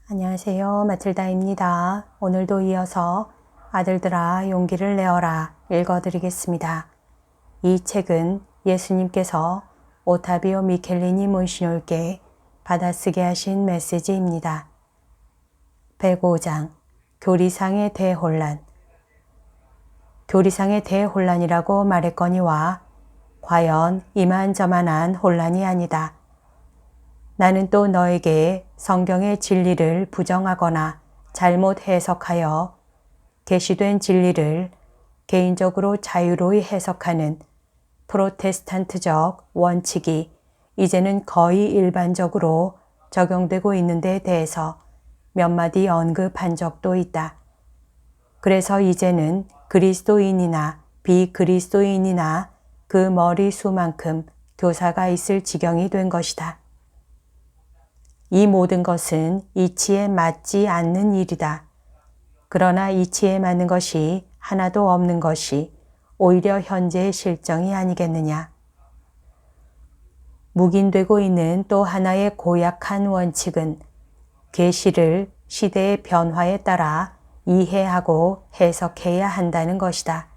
안녕하세요. 마틸다입니다. 오늘도 이어서 아들들아 용기를 내어라 읽어드리겠습니다. 이 책은 예수님께서 오타비오 미켈리니 몬시뇰께 받아쓰게 하신 메시지입니다. 105장 교리상의 대혼란. 교리상의 대혼란이라고 말했거니와 과연 이만저만한 혼란이 아니다. 나는 또 너에게 성경의 진리를 부정하거나 잘못 해석하여 계시된 진리를 개인적으로 자유로이 해석하는 프로테스탄트적 원칙이 이제는 거의 일반적으로 적용되고 있는 데 대해서 몇 마디 언급한 적도 있다. 그래서 이제는 그리스도인이나 비그리스도인이나 그 머리수만큼 교사가 있을 지경이 된 것이다. 이 모든 것은 이치에 맞지 않는 일이다. 그러나 이치에 맞는 것이 하나도 없는 것이 오히려 현재의 실정이 아니겠느냐. 묵인되고 있는 또 하나의 고약한 원칙은 계시를 시대의 변화에 따라 이해하고 해석해야 한다는 것이다.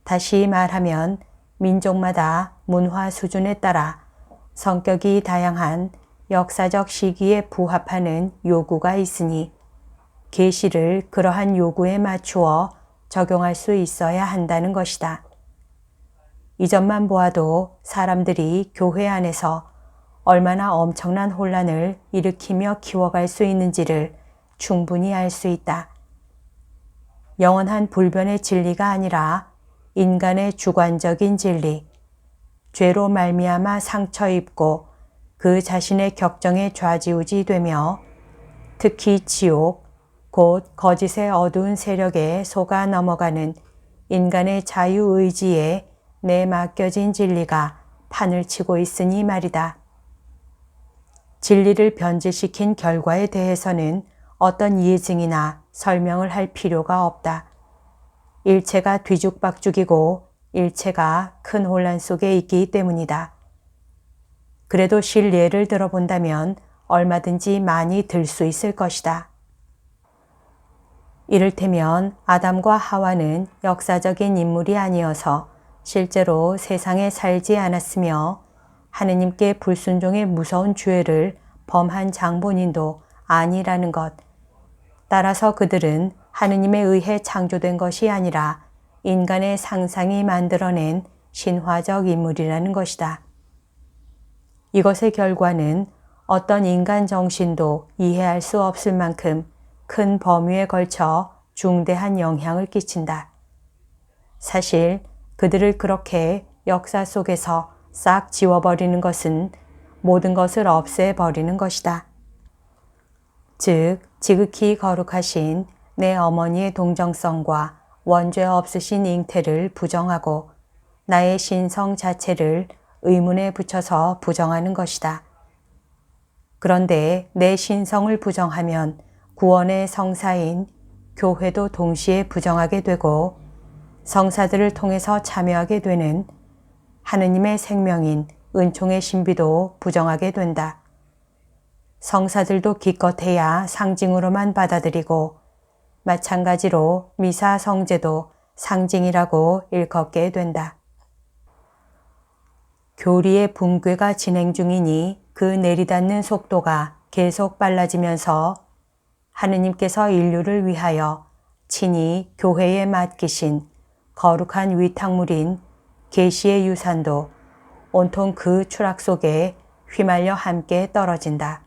다시 말하면 민족마다 문화 수준에 따라 성격이 다양한 역사적 시기에 부합하는 요구가 있으니 계시를 그러한 요구에 맞추어 적용할 수 있어야 한다는 것이다. 이 점만 보아도 사람들이 교회 안에서 얼마나 엄청난 혼란을 일으키며 키워갈 수 있는지를 충분히 알 수 있다. 영원한 불변의 진리가 아니라 인간의 주관적인 진리, 죄로 말미암아 상처 입고 그 자신의 격정에 좌지우지 되며 특히 지옥, 곧 거짓의 어두운 세력에 속아 넘어가는 인간의 자유의지에 내맡겨진 진리가 판을 치고 있으니 말이다. 진리를 변질시킨 결과에 대해서는 어떤 예증이나 설명을 할 필요가 없다. 일체가 뒤죽박죽이고 일체가 큰 혼란 속에 있기 때문이다. 그래도 실례를 들어본다면 얼마든지 많이 들 수 있을 것이다. 이를테면 아담과 하와는 역사적인 인물이 아니어서 실제로 세상에 살지 않았으며 하느님께 불순종의 무서운 죄를 범한 장본인도 아니라는 것. 따라서 그들은 하느님에 의해 창조된 것이 아니라 인간의 상상이 만들어낸 신화적 인물이라는 것이다. 이것의 결과는 어떤 인간 정신도 이해할 수 없을 만큼 큰 범위에 걸쳐 중대한 영향을 끼친다. 사실 그들을 그렇게 역사 속에서 싹 지워버리는 것은 모든 것을 없애버리는 것이다. 즉, 지극히 거룩하신 내 어머니의 동정성과 원죄 없으신 잉태를 부정하고 나의 신성 자체를 의문에 붙여서 부정하는 것이다. 그런데 내 신성을 부정하면 구원의 성사인 교회도 동시에 부정하게 되고 성사들을 통해서 참여하게 되는 하느님의 생명인 은총의 신비도 부정하게 된다. 성사들도 기껏해야 상징으로만 받아들이고 마찬가지로 미사 성제도 상징이라고 일컫게 된다. 교리의 붕괴가 진행 중이니 그 내리닫는 속도가 계속 빨라지면서 하느님께서 인류를 위하여 친히 교회에 맡기신 거룩한 위탁물인 계시의 유산도 온통 그 추락 속에 휘말려 함께 떨어진다.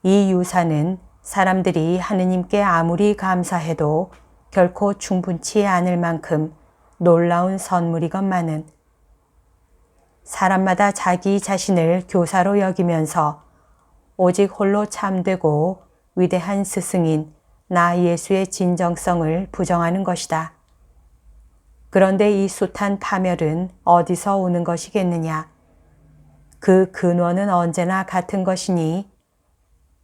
이 유산은 사람들이 하느님께 아무리 감사해도 결코 충분치 않을 만큼 놀라운 선물이건만은 사람마다 자기 자신을 교사로 여기면서 오직 홀로 참되고 위대한 스승인 나 예수의 진정성을 부정하는 것이다. 그런데 이 숱한 파멸은 어디서 오는 것이겠느냐? 그 근원은 언제나 같은 것이니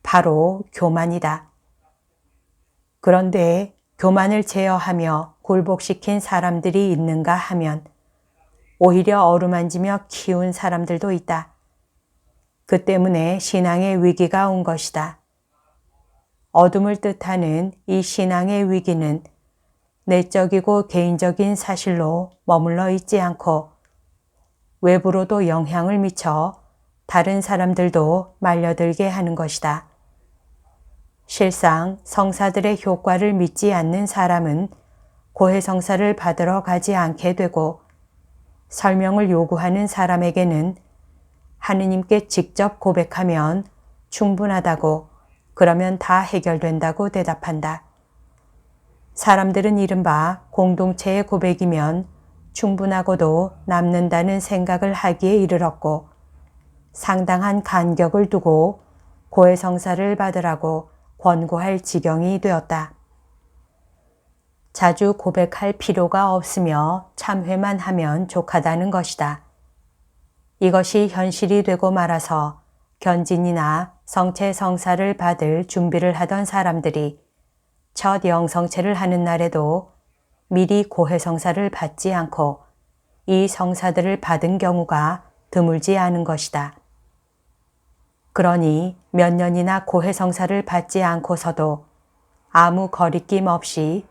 바로 교만이다. 그런데 교만을 제어하며 굴복시킨 사람들이 있는가 하면 오히려 어루만지며 키운 사람들도 있다. 그 때문에 신앙의 위기가 온 것이다. 어둠을 뜻하는 이 신앙의 위기는 내적이고 개인적인 사실로 머물러 있지 않고 외부로도 영향을 미쳐 다른 사람들도 말려들게 하는 것이다. 실상 성사들의 효과를 믿지 않는 사람은 고해성사를 받으러 가지 않게 되고 설명을 요구하는 사람에게는 하느님께 직접 고백하면 충분하다고, 그러면 다 해결된다고 대답한다. 사람들은 이른바 공동체의 고백이면 충분하고도 남는다는 생각을 하기에 이르렀고 상당한 간격을 두고 고해성사를 받으라고 권고할 지경이 되었다. 자주 고백할 필요가 없으며 참회만 하면 족하다는 것이다. 이것이 현실이 되고 말아서 견진이나 성체 성사를 받을 준비를 하던 사람들이 첫 영성체를 하는 날에도 미리 고해성사를 받지 않고 이 성사들을 받은 경우가 드물지 않은 것이다. 그러니 몇 년이나 고해성사를 받지 않고서도 아무 거리낌 없이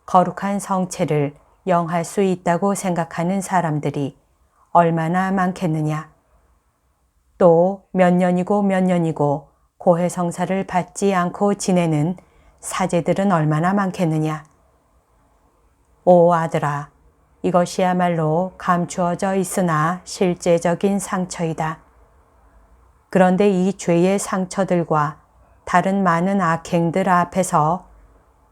거룩한 성체를 영할 수 있다고 생각하는 사람들이 얼마나 많겠느냐. 또 몇 년이고 고해성사를 받지 않고 지내는 사제들은 얼마나 많겠느냐. 오 아들아, 이것이야말로 감추어져 있으나 실제적인 상처이다. 그런데 이 죄의 상처들과 다른 많은 악행들 앞에서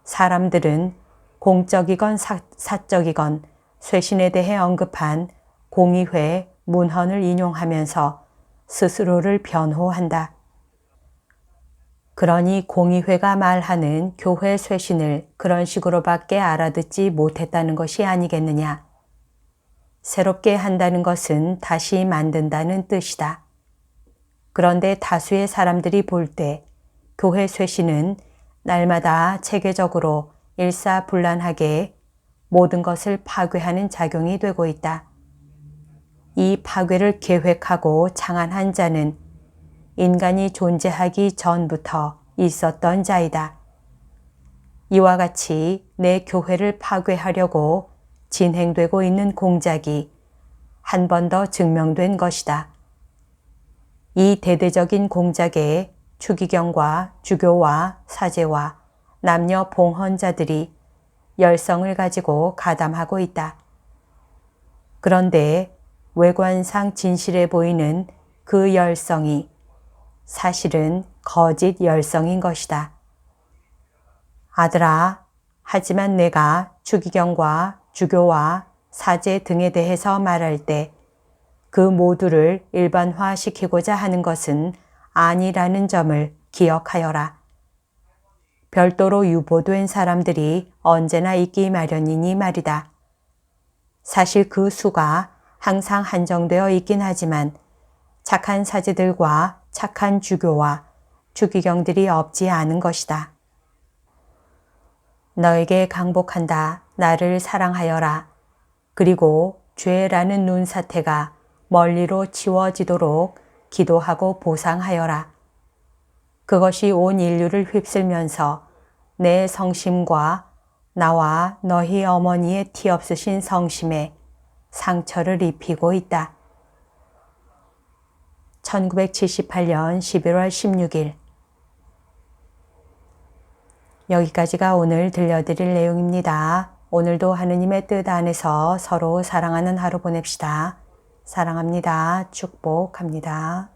사람들은 공적이건 사적이건 쇄신에 대해 언급한 공의회 문헌을 인용하면서 스스로를 변호한다. 그러니 공의회가 말하는 교회 쇄신을 그런 식으로밖에 알아듣지 못했다는 것이 아니겠느냐. 새롭게 한다는 것은 다시 만든다는 뜻이다. 그런데 다수의 사람들이 볼 때 교회 쇄신은 날마다 체계적으로 일사불란하게 모든 것을 파괴하는 작용이 되고 있다. 이 파괴를 계획하고 창안한 자는 인간이 존재하기 전부터 있었던 자이다. 이와 같이 내 교회를 파괴하려고 진행되고 있는 공작이 한 번 더 증명된 것이다. 이 대대적인 공작에 추기경과 주교와 사제와 남녀 봉헌자들이 열성을 가지고 가담하고 있다. 그런데 외관상 진실해 보이는 그 열성이 사실은 거짓 열성인 것이다. 아들아, 하지만 내가 추기경과 주교와 사제 등에 대해서 말할 때 그 모두를 일반화시키고자 하는 것은 아니라는 점을 기억하여라. 별도로 유보된 사람들이 언제나 있기 마련이니 말이다. 사실 그 수가 항상 한정되어 있긴 하지만 착한 사제들과 착한 주교와 추기경들이 없지 않은 것이다. 너에게 강복한다. 나를 사랑하여라. 그리고 죄라는 눈사태가 멀리로 치워지도록 기도하고 보상하여라. 그것이 온 인류를 휩쓸면서 내 성심과 나와 너희 어머니의 티 없으신 성심에 상처를 입히고 있다. 1978년 11월 16일. 여기까지가 오늘 들려드릴 내용입니다. 오늘도 하느님의 뜻 안에서 서로 사랑하는 하루 보냅시다. 사랑합니다. 축복합니다.